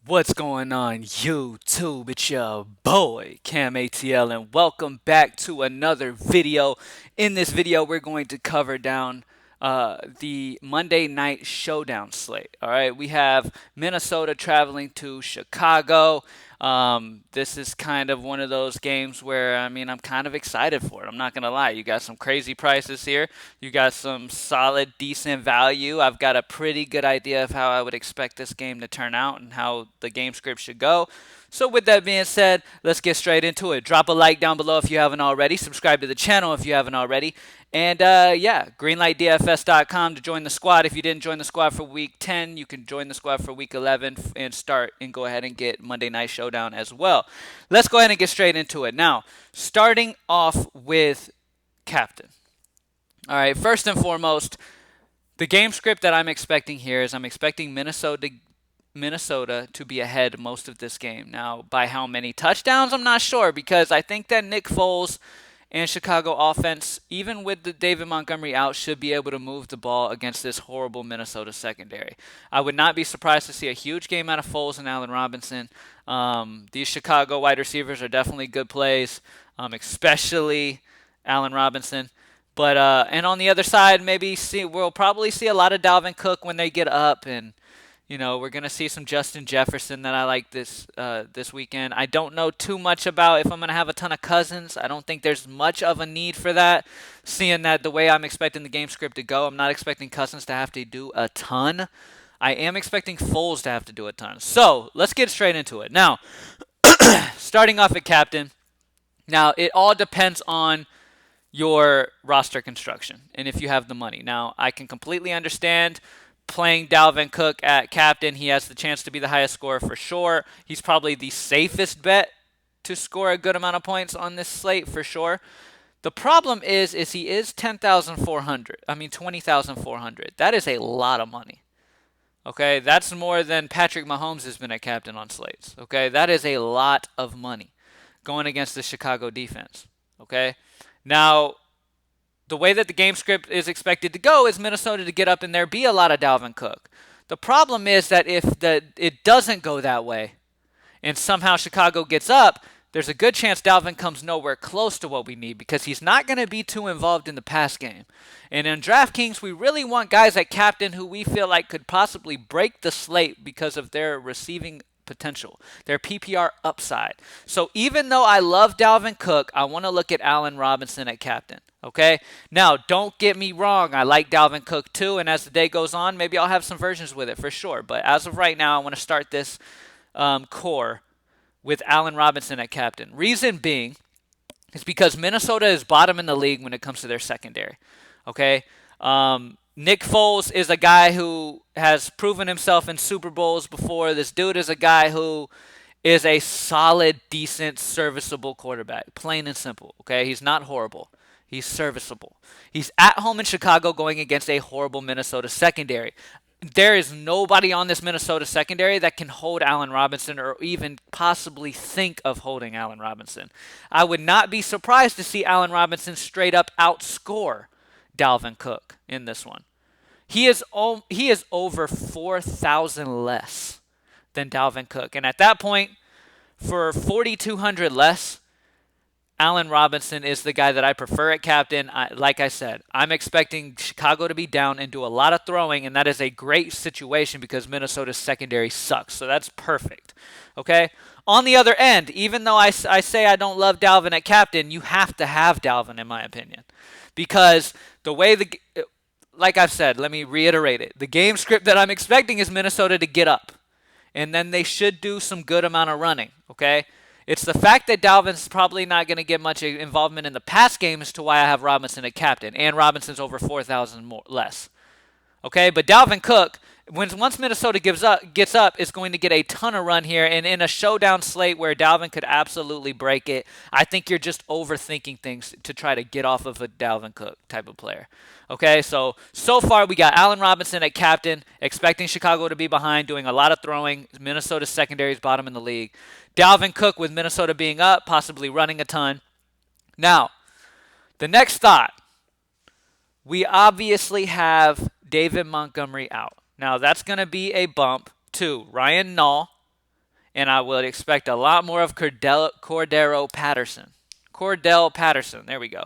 What's going on YouTube? It's your boy Cam ATL and welcome back to another video. In this video we're going to cover down the Monday night showdown slate. Alright, we have Minnesota traveling to Chicago. This is kind of one of those games where I'm kind of excited for it. I'm not gonna lie. You got some crazy prices here. You got some solid, decent value. I've got a pretty good idea of how I would expect this game to turn out and how the game script should go. So with that being said, let's get straight into it. Drop a like down below if you haven't already. Subscribe to the channel if you haven't already. And yeah, greenlightdfs.com to join the squad. If you didn't join the squad for week 10, you can join the squad for week 11 and start and go ahead and get Monday Night Showdown as well. Let's go ahead and get straight into it. Now, starting off with captain. All right, first and foremost, the game script that I'm expecting here is I'm expecting Minnesota to be ahead most of this game. Now, by how many touchdowns, I'm not sure because I think that Nick Foles and Chicago offense, even with the David Montgomery out, should be able to move the ball against this horrible Minnesota secondary. I would not be surprised to see a huge game out of Foles and Allen Robinson. These Chicago wide receivers are definitely good plays, especially Allen Robinson. But and on the other side, we'll probably see a lot of Dalvin Cook when they get up, and we're gonna see some Justin Jefferson that I like this weekend. I don't know too much about if I'm gonna have a ton of Cousins. I don't think there's much of a need for that, seeing that the way I'm expecting the game script to go, I'm not expecting Cousins to have to do a ton. I am expecting Foles to have to do a ton. So let's get straight into it. Now, starting off at captain. Now it all depends on your roster construction and if you have the money. Now, I can completely understand playing Dalvin Cook at captain. He has the chance to be the highest scorer for sure. He's probably the safest bet to score a good amount of points on this slate for sure. The problem is he is 10,400. 20,400. That is a lot of money. Okay, that's more than Patrick Mahomes has been a captain on slates. Okay, that is a lot of money going against the Chicago defense. Okay, now the way that the game script is expected to go is Minnesota to get up in there, be a lot of Dalvin Cook. The problem is that if it doesn't go that way and somehow Chicago gets up, there's a good chance Dalvin comes nowhere close to what we need because he's not going to be too involved in the pass game. And in DraftKings, we really want guys at captain who we feel like could possibly break the slate because of their receiving potential, their PPR upside. So even though I love Dalvin Cook, I want to look at Allen Robinson at captain. Okay? Now, don't get me wrong. I like Dalvin Cook too, and as the day goes on, maybe I'll have some versions with it for sure. But as of right now, I want to start this core with Allen Robinson at captain. Reason being is because Minnesota is bottom in the league when it comes to their secondary. Okay? Nick Foles is a guy who has proven himself in Super Bowls before. This dude is a guy who is a solid, decent, serviceable quarterback. Plain and simple. Okay? He's not horrible. He's serviceable. He's at home in Chicago going against a horrible Minnesota secondary. There is nobody on this Minnesota secondary that can hold Allen Robinson or even possibly think of holding Allen Robinson. I would not be surprised to see Allen Robinson straight up outscore Dalvin Cook in this one. He is over 4,000 less than Dalvin Cook. And at that point, for 4,200 less, Allen Robinson is the guy that I prefer at captain. Like I said, I'm expecting Chicago to be down and do a lot of throwing, and that is a great situation because Minnesota's secondary sucks. So that's perfect. Okay? On the other end, even though I say I don't love Dalvin at captain, you have to have Dalvin in my opinion. Because the way like I've said, let me reiterate it. The game script that I'm expecting is Minnesota to get up. And then they should do some good amount of running. Okay? It's the fact that Dalvin's probably not going to get much involvement in the pass game as to why I have Robinson at captain. And Robinson's over 4,000 more less. Okay, but Dalvin Cook, once Minnesota gets up, is going to get a ton of run here. And in a showdown slate where Dalvin could absolutely break it, I think you're just overthinking things to try to get off of a Dalvin Cook type of player. Okay, so far we got Allen Robinson at captain, expecting Chicago to be behind, doing a lot of throwing. Minnesota's secondary is bottom in the league. Dalvin Cook with Minnesota being up, possibly running a ton. Now, the next thought. We obviously have David Montgomery out. Now, that's going to be a bump to Ryan Nall and I would expect a lot more of Cordero Patterson. Cordell Patterson. There we go.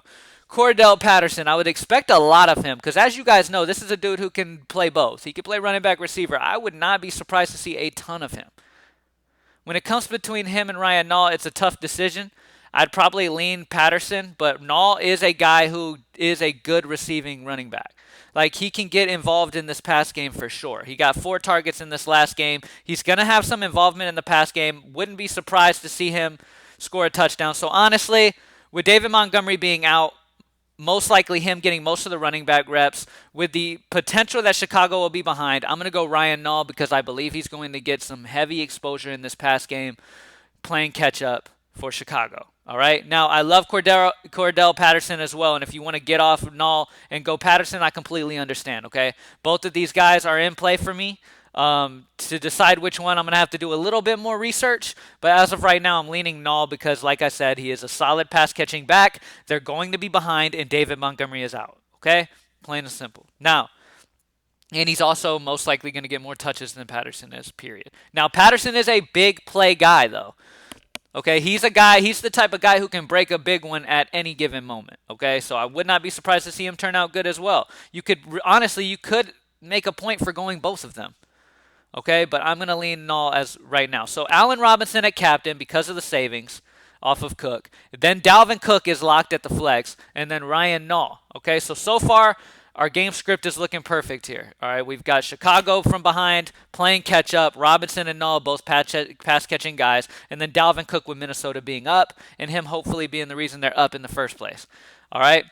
Cordell Patterson. I would expect a lot of him because, as you guys know, this is a dude who can play both. He can play running back, receiver. I would not be surprised to see a ton of him. When it comes between him and Ryan Nall, it's a tough decision. I'd probably lean Patterson, but Nall is a guy who is a good receiving running back. Like, he can get involved in this pass game for sure. He got 4 targets in this last game. He's going to have some involvement in the pass game. Wouldn't be surprised to see him score a touchdown. So, honestly, with David Montgomery being out, most likely him getting most of the running back reps, with the potential that Chicago will be behind, I'm going to go Ryan Nall because I believe he's going to get some heavy exposure in this pass game playing catch up for Chicago. All right. Now, I love Cordell Patterson as well. And if you want to get off Nall and go Patterson, I completely understand. Okay. Both of these guys are in play for me. To decide which one, I'm going to have to do a little bit more research. But as of right now, I'm leaning Nall because, like I said, he is a solid pass catching back. They're going to be behind, and David Montgomery is out. Okay. Plain and simple. Now, and he's also most likely going to get more touches than Patterson is, period. Now, Patterson is a big play guy, though. Okay, he's the type of guy who can break a big one at any given moment. Okay, so I would not be surprised to see him turn out good as well. You could make a point for going both of them. Okay, but I'm going to lean Nall as right now. So Allen Robinson at captain because of the savings off of Cook. Then Dalvin Cook is locked at the flex, and then Ryan Nall. Okay, so far our game script is looking perfect here. All right, we've got Chicago from behind playing catch up. Robinson and Nall both pass catching guys, and then Dalvin Cook with Minnesota being up, and him hopefully being the reason they're up in the first place. All right.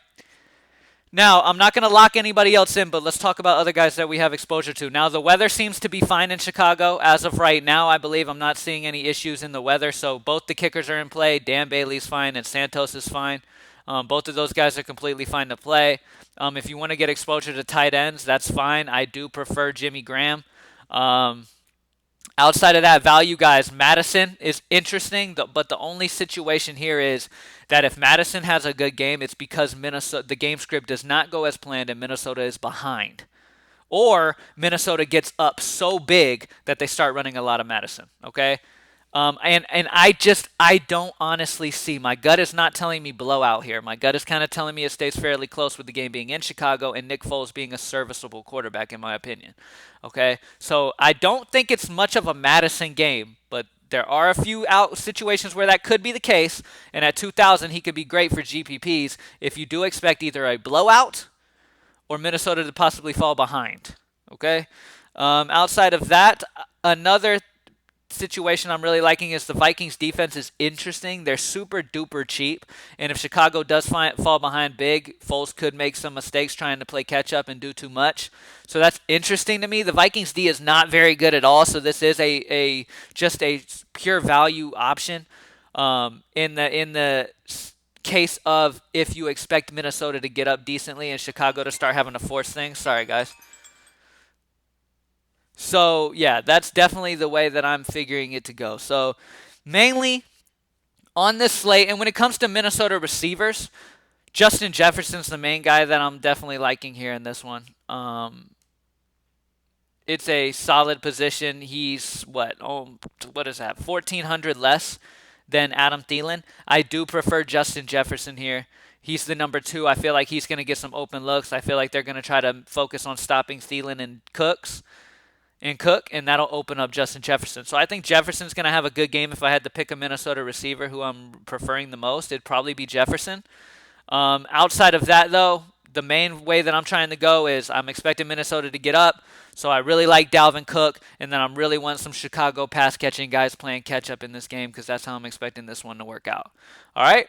Now, I'm not going to lock anybody else in, but let's talk about other guys that we have exposure to. Now, the weather seems to be fine in Chicago. As of right now, I believe I'm not seeing any issues in the weather, so both the kickers are in play. Dan Bailey's fine, and Santos is fine. Both of those guys are completely fine to play. If you want to get exposure to tight ends, that's fine. I do prefer Jimmy Graham. Outside of that, value guys, Madison is interesting, but the only situation here is that if Madison has a good game, it's because the game script does not go as planned and Minnesota is behind. Or Minnesota gets up so big that they start running a lot of Madison, okay? And I don't honestly see. My gut is not telling me blowout here. My gut is kind of telling me it stays fairly close with the game being in Chicago and Nick Foles being a serviceable quarterback, in my opinion. Okay, so I don't think it's much of a Madison game, but there are a few out situations where that could be the case. And at 2,000, he could be great for GPPs if you do expect either a blowout or Minnesota to possibly fall behind. Okay, outside of that, another situation I'm really liking is the Vikings defense is interesting. They're super duper cheap, and if Chicago does fall behind big, Foles could make some mistakes trying to play catch up and do too much. So that's interesting to me. The Vikings D is not very good at all, so this is just a pure value option in the case of if you expect Minnesota to get up decently and Chicago to start having to force things. Sorry, guys. So, yeah, that's definitely the way that I'm figuring it to go. So, mainly on this slate, and when it comes to Minnesota receivers, Justin Jefferson's the main guy that I'm definitely liking here in this one. It's a solid position. He's, what is that, 1,400 less than Adam Thielen. I do prefer Justin Jefferson here. He's the number 2. I feel like he's going to get some open looks. I feel like they're going to try to focus on stopping Thielen and Cook, and that'll open up Justin Jefferson. So I think Jefferson's going to have a good game. If I had to pick a Minnesota receiver who I'm preferring the most, it'd probably be Jefferson. Outside of that, though, the main way that I'm trying to go is I'm expecting Minnesota to get up, so I really like Dalvin Cook, and then I'm really wanting some Chicago pass-catching guys playing catch-up in this game because that's how I'm expecting this one to work out. All right?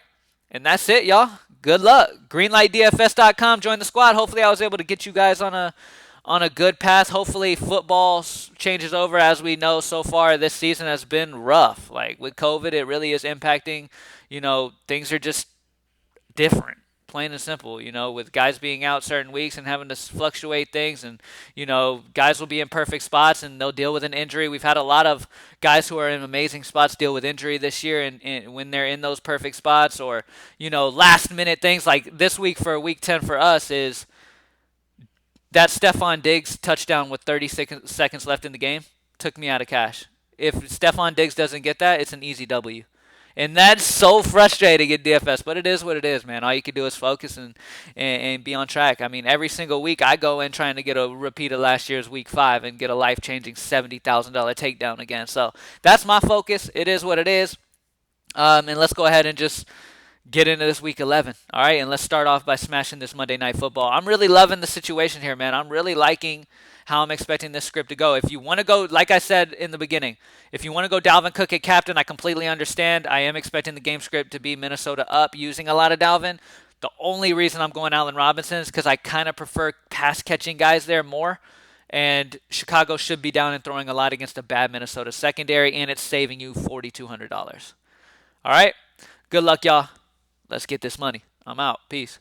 And that's it, y'all. Good luck. GreenlightDFS.com. Join the squad. Hopefully I was able to get you guys on a good path. Hopefully football changes over. As we know, so far this season has been rough. Like with COVID, it really is impacting, things are just different, plain and simple, with guys being out certain weeks and having to fluctuate things, and, guys will be in perfect spots and they'll deal with an injury. We've had a lot of guys who are in amazing spots deal with injury this year, and when they're in those perfect spots, or, last minute things like this week for week 10 for us is that Stephon Diggs touchdown with 30 seconds left in the game took me out of cash. If Stephon Diggs doesn't get that, it's an easy W. And that's so frustrating in DFS, but it is what it is, man. All you can do is focus and be on track. I mean, every single week I go in trying to get a repeat of last year's week 5 and get a life-changing $70,000 takedown again. So that's my focus. It is what it is. And let's go ahead and just get into this week 11. All right, and let's start off by smashing this Monday Night Football. I'm really loving the situation here, man. I'm really liking how I'm expecting this script to go. If you want to go, like I said in the beginning, if you want to go Dalvin Cook at captain, I completely understand. I am expecting the game script to be Minnesota up using a lot of Dalvin. The only reason I'm going Allen Robinson is because I kind of prefer pass-catching guys there more. And Chicago should be down and throwing a lot against a bad Minnesota secondary, and it's saving you $4,200. All right? Good luck, y'all. Let's get this money. I'm out. Peace.